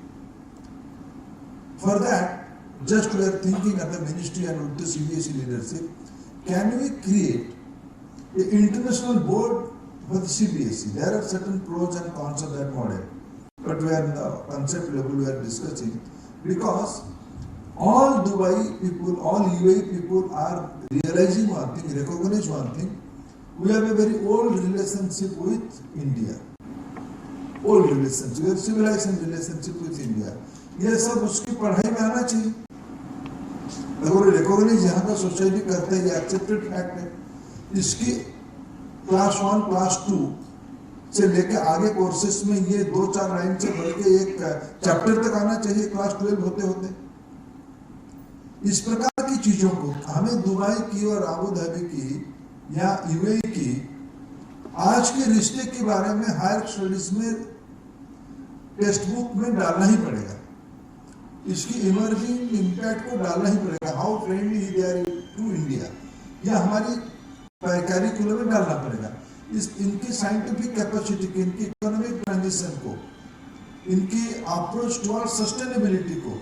For that, just we are thinking at the ministry and with the CBSE leadership, can we create an international board for the CBSE? There are certain pros and cons of that model, but we are in the concept level we are discussing, because all Dubai people, all UAE people are realizing one thing, recognize one thing. We have a very old relationship with India. Old relationship, we have civilization relationship with India. ये सब उसकी पढ़ाई में आना चाहिए। अगर recognise यहाँ का सोसाइटी करता है, ये एक्सेप्टेड फैक्ट है। इसकी क्लास 1, क्लास 2 से लेके आगे कोर्सेस में ये 2-4 लाइन से बढ़ के एक चैप्टर तक आना चाहिए क्लास 12 होते होते। इस प्रकार की चीजों को हमें दुबई की और अबू धाबी की या यूएई की आज के रिश्ते के बारे में हायर स्टडीज में टेक्स्ट बुक में डालना ही पड़ेगा। इसकी इमर्जिंग इम्पैक्ट को डालना ही पड़ेगा। How friendly they are to India, यह हमारी करिकुलम में डालना पड़ेगा। इनकी साइंटिफिक कैपेसिटी को, इनकी इकोनॉमिक ट्रांजिशन को, इनकी अप्रोच टुवर्ड सस्टेनेबिलिटी को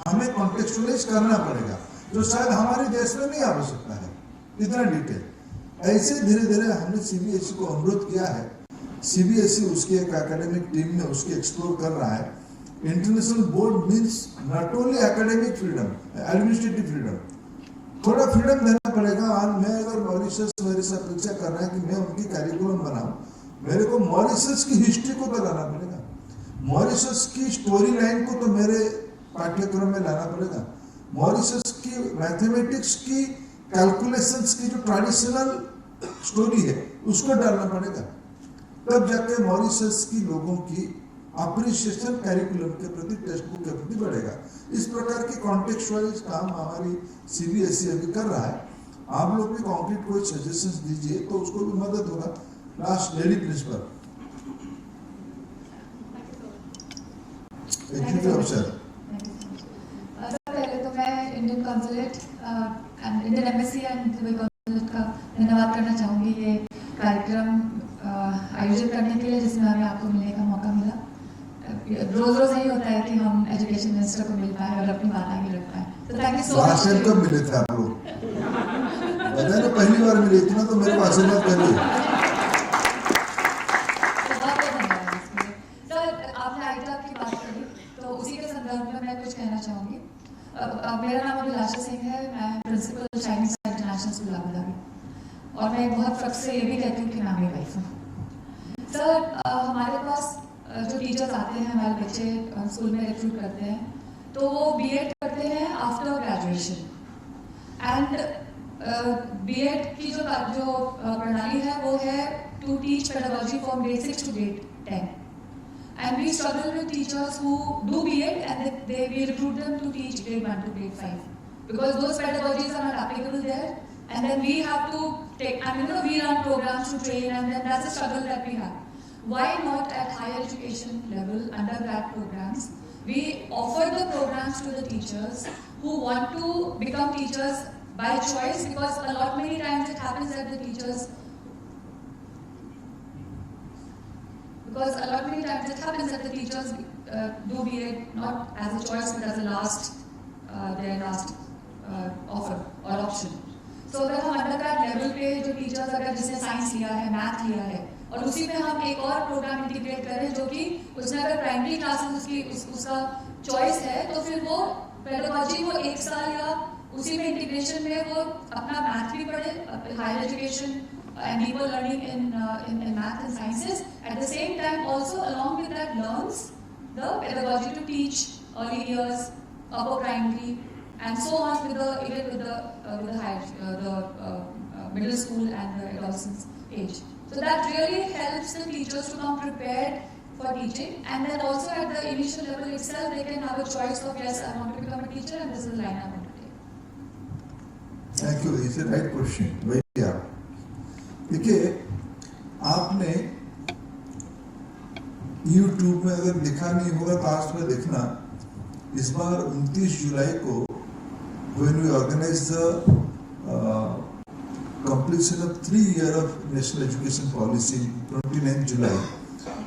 हमें कॉन्टेक्चुअलाइज करना पड़ेगा, जो शायद हमारे देश में नहीं आ सकता है इतना डिटेल। ऐसे धीरे धीरे हमने सीबीएसई को अनुरोध किया है। सीबीएसई उसकी एक एकेडमिक टीम में उसकी एक्सप्लोर कर रहा है। International board means not only academic freedom, administrative freedom, थोड़ा फ्रीडम देना पड़ेगा। और मैं अगर मॉरिशस मेरे से अपेक्षा कर रहा है कि मैं उनकी कैरिकुलम बनाऊं, मेरे को मॉरिशस की हिस्ट्री को तो लाना पड़ेगा, मॉरिशस की स्टोरी लाइन को तो मेरे पाठ्यक्रम में लाना पड़ेगा। मॉरिशस की मैथमेटिक्स की कैलकुलेशंस की जो ट्रेडिशनल स्टोरी है उसको डालना पड़ेगा, तब जाके मॉरिशस की लोगों की अप्रिशिएशन कैरिकुलम के प्रति, टेक्स्ट बुक के प्रति बढ़ेगा। इस प्रकार की कॉन्टेक्चुअलाइज काम हमारी CBSE अभी कर रहा है। आप लोग भी कॉन्क्रीट कोई सजेशंस दीजिए तो उसको भी मदद होगा। Last lady principal, executive officer. पहले तो मैं Indian consulate and Indian embassy and Dubai consulate का धन्यवाद करना चाहूँगी ये कार्यक्रम आयोजित करने के लिए, जिसमें हमें आपको मिलने का मौका मिला। रोज रोज नहीं होता है कि हम एजुकेशन मिनिस्टर को मिल पाए और अपनी बात आगे रख पाए, तो थैंक यू सो मच। कब मिले थे आप लोग? पता है ना, पहली बार मिले, इतना तो मेरे को आशीर्वाद कर दिया। सर, आपने आईटा की बात करी तो उसी के संदर्भ में मैं कुछ कहना चाहूँगी। मेरा नाम अभिलाषा सिंह है, मैं principal shining star international school Abu Dhabi, और मैं बहुत फख्र से ये भी कहती हूँ कि मैं मेरी वाइफ हूँ। सर, हमारे पास जो टीचर्स आते हैं, हमारे बच्चे स्कूल में रिक्रूट करते हैं, तो वो बीएड करते हैं आफ्टर ग्रेजुएशन। एंड बीएड की जो प्रणाली है वो है to teach pedagogy from grade 6 to grade 10. And we struggle with teachers who do BEd and we recruit them to teach grade 1 to grade 5. Because those pedagogies are not applicable there. And then we have to take, we run programs to train, and then that's a struggle that we have. Why not at higher education level, undergrad programs, we offer the programs to the teachers who want to become teachers by choice, because many times it happens that the teachers do BEd not as a choice but as a their last offer or option. So अगर हम undergrad level पे जो teachers अगर जिसने science लिया है, math लिया है, और उसी में हम एक और प्रोग्राम इंटीग्रेट करें जो कि उसने अगर प्राइमरी क्लास में उसका चॉइस है, तो फिर वो पेडागोजी वो 1 साल या उसी में इंटीग्रेशन में वो अपना मैथ भी पढ़े, higher education and deeper learning in math and sciences. At the same time, also along with that, learns the pedagogy to teach early years, upper primary, and so on with the higher middle school and the adolescence age. So that really helps the teachers to come prepared for teaching, and then also at the initial level itself, they can have a choice of, yes, I want to become a teacher, and this is the line I want to take. Thank you. It's a right question. Very good. देखिए, आपने YouTube में अगर दिखा नहीं होगा तो आज में देखना, इस बार 29 जुलाई को when we organized the completion of 3 years of national education policy, 29th July,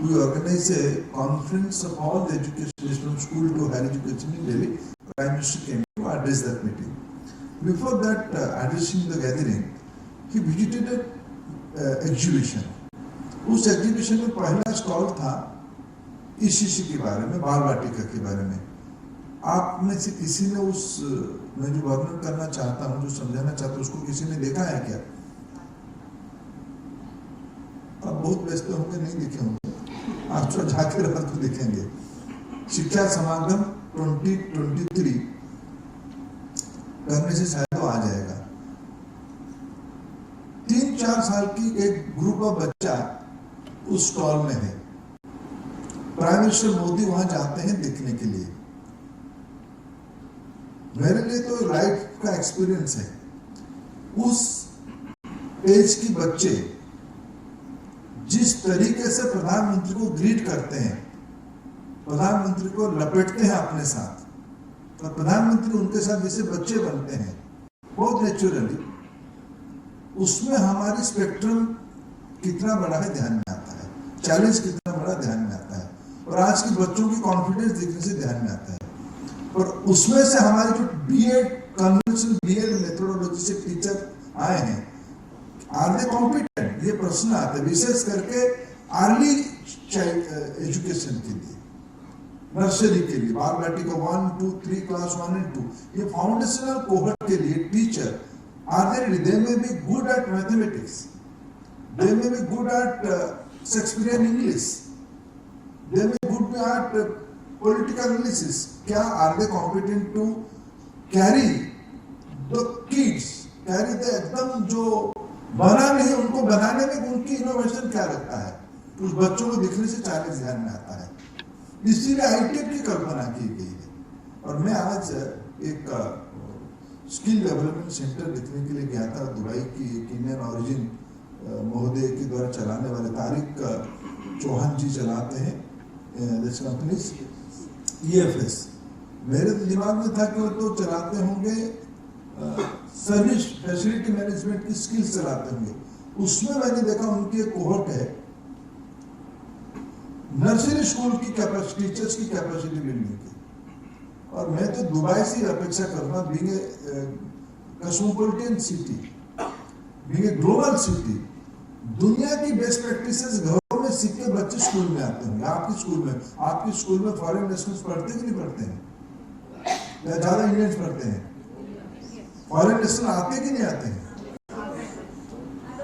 we organized a conference of all the education from school to higher education in Delhi. Prime Minister came to address that meeting. Before that, addressing the gathering, he visited a exhibition. उस exhibition में पहला stall था इसी के बारे में, बाल वाटिका के बारे में। आप में से किसी ने मैं जो वर्णन करना चाहता हूँ, जो समझाना चाहता हूँ, उसको किसी ने देखा है क्या? अब बहुत व्यस्त होंगे, नहीं देखे होंगे, आप तो जाके रात को देखेंगे। शिक्षा समागम 2023 करने से शायद वो आ जाएगा। 3-4 साल की एक ग्रुप ऑफ बच्चा उस स्टॉल में है। प्राइम मिनिस्टर मोदी वहां जाते हैं देखने के लिए। मेरे लिए तो लाइफ का एक्सपीरियंस है। उस एज की बच्चे जिस तरीके से प्रधानमंत्री को ग्रीट करते हैं, प्रधानमंत्री को लपेटते हैं अपने साथ, और प्रधानमंत्री उनके साथ जैसे बच्चे बनते हैं बहुत नेचुरली, उसमें हमारी स्पेक्ट्रम कितना बड़ा है ध्यान में आता है, चैलेंज कितना बड़ा ध्यान में आता है, और आज के बच्चों की कॉन्फिडेंस देखने से ध्यान में आता है। और उसमें से हमारे जो बीएड कन्वेंशनल बीएड मेथोडोलॉजी से टीचर आए हैं, आर दे कॉम्पिटेंट, ये प्रश्न आता है, विशेष करके अर्ली चाइल्ड एजुकेशन के लिए, नर्सरी के लिए, बाल वाटिका 1, 2, 3 क्लास 1 and 2, ये फाउंडेशनल कोहर्ट के लिए teacher are they ready? They may be good at mathematics, they may be good at Shakespearean English, they may be good at political analysis. Are they competent to carry the kids, carry the एकदम जो बना नहीं उनको बनाने में उनकी innovation क्या लगता है, उस बच्चों को दिखने से चैलेंज ध्यान में आता है. इसीलिए आईटीएफ की कल्पना की गई है. और मैं आज एक स्किल डेवलपमेंट सेंटर देखने के लिए गया था. दुबई की एक इंडियन ओरिजिन महोदय के द्वारा चलाने वाले तारिक चौहान जी चलाते हैं दिस कंपनीज EFS. मेरे दिमाग में था कि वो तो चलाते होंगे सर्विस फैसिलिटी मैनेजमेंट की स्किल्स चलाते होंगे. उसमें मैंने देखा उनकी एक कोहर्ट है नर्सरी स्कूल की कैपेसिटी, टीचर्स की कैपेसिटी बिल्डिंग की. और मैं तो दुबई से अपेक्षा करूंगा, being a cosmopolitan city, being a global city, दुनिया की बेस्ट प्रैक्टिसेस घरों में सीख के बच्चे स्कूल में आते होंगे. आपकी स्कूल में फॉरेन नेशनल्स पढ़ते कि नहीं पढ़ते हैं, या ज्यादा इंडियंस पढ़ते हैं? फॉरेन नेशनल आते कि नहीं आते हैं?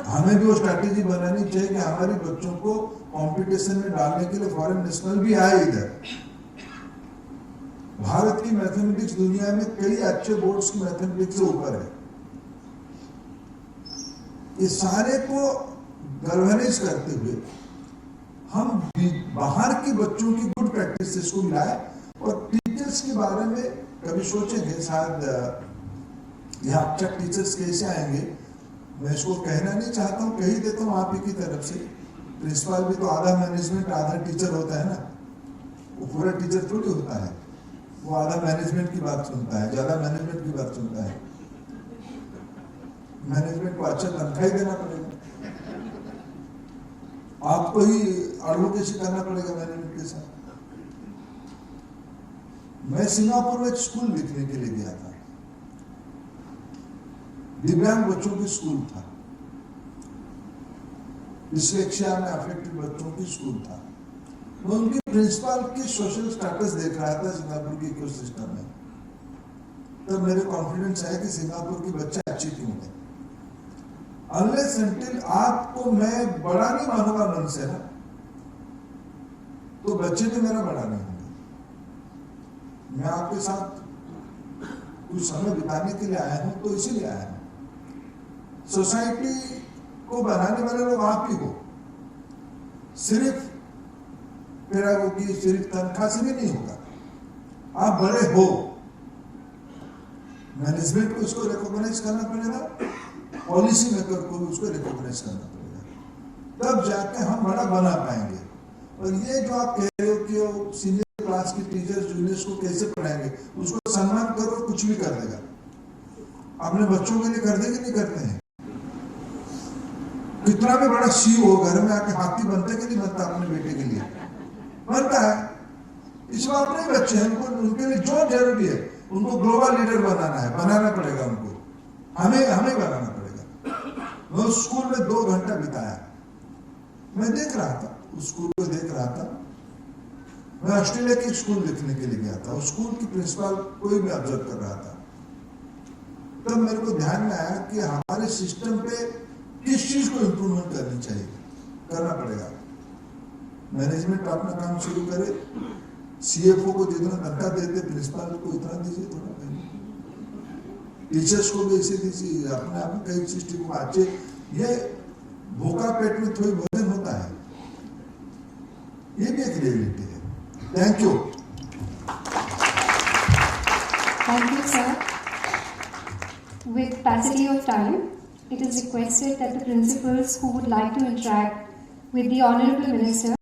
हमें भी वो स्ट्रैटेजी बनानी चाहिए कि हमारे बच्चों को कंपटीशन में डालने के लिए फॉरेन नेशनल भी आए इधर. भारत की मैथमेटिक्स दुनिया में कई अच्छे बोर्ड्स की मैथमेटिक्स से ऊपर है. ये सारे को गवर्नेंस करते हुए हम बाहर के बच्चों की गुड प्रैक्टिसेस को मिलाए. और टीचर्स के बारे में कभी सोचेंगे, शायद यहाँ अच्छा टीचर्स कैसे आएंगे. मैं इसको कहना नहीं चाहता हूँ, कही देता हूँ आप ही की तरफ से. प्रिंसिपल भी तो आधा मैनेजमेंट आधा टीचर होता है ना. वो पूरा टीचर थोड़ी होता है, वो आधा मैनेजमेंट की बात सुनता है, ज्यादा मैनेजमेंट की बात सुनता है. मैनेजमेंट को अच्छा तनख्वाह ही देना पड़ेगा, आपको ही एडवोकेसी करना पड़ेगा मैनेजमेंट के साथ. मैं सिंगापुर में एक स्कूल देखने के लिए गया था. दिव्यांग बच्चों की स्कूल था, डिस्लेक्सिया में अफेक्टेड बच्चों की स्कूल था. मैं उनके प्रिंसिपल की सोशल स्टेटस देख रहा था सिंगापुर के इकोसिस्टम में. तब मेरे कॉन्फिडेंस है कि सिंगापुर के बच्चे अच्छे क्यों हैं. अनलेस अनटिल आपको मैं बड़ा नहीं मानूंगा मन से ना, तो बच्चे भी मेरा बड़ा नहीं होंगे. मैं आपके साथ कुछ समय बिताने के लिए आया हूं, तो इसीलिए आया हूं. सोसाइटी को बनाने वाले लोग आप ही हो. सिर्फ पेडागोगी, सिर्फ तनख्वाह से भी नहीं होगा. आप बड़े हो, मैनेजमेंट को इसको रिकॉग्नाइज करना पड़ेगा, पॉलिसी मेकर को भी उसको रिकॉग्नाइज करना पड़ेगा, तब जाके हम बड़ा बना पाएंगे. और ये जो आप कह रहे हो कि वो सीनियर क्लास की टीचर्स जूनियर्स को कैसे पढ़ाएंगे, उसको सम्मान करो, कुछ भी कर देगा. अपने बच्चों के लिए कर दे कि नहीं करते हैं? कितना भी बड़ा CEO घर में आके हाथी बनते कि नहीं बनता अपने बेटे के लिए? बनता है. इसमें अपने बच्चे हैं, उनके लिए जो जरूरी है, उनको ग्लोबल लीडर बनाना है, बनाना पड़ेगा उनको. हमें बनाना पड़ेगा. मैं उस स्कूल में 2 घंटा बिताया. मैं देख रहा था, उस स्कूल को देख रहा था. मैं ऑस्ट्रेलिया की स्कूल देखने के लिए गया था. उस स्कूल की प्रिंसिपल कोई भी ऑब्जर्व कर रहा था. तब मेरे को ध्यान में आया कि हमारे सिस्टम पे किस चीज को इम्प्रूवमेंट करनी चाहिए, करना पड़ेगा. मैनेजमेंट अपना काम शुरू करे. CFO को जितना तनख्वाह देते, प्रिंसिपल को इतना दीजिए, थोड़ा टीचर्स को भी ऐसे दीजिए. अपने आप में कई सिस्टम को अच्छे. ये भूखा पेट में थोड़ी भोजन होता है, ये भी एक रियलिटी है. Thank you. Thank you, sir. With paucity of time, it is requested that the principals who would like to interact with the Honorable Minister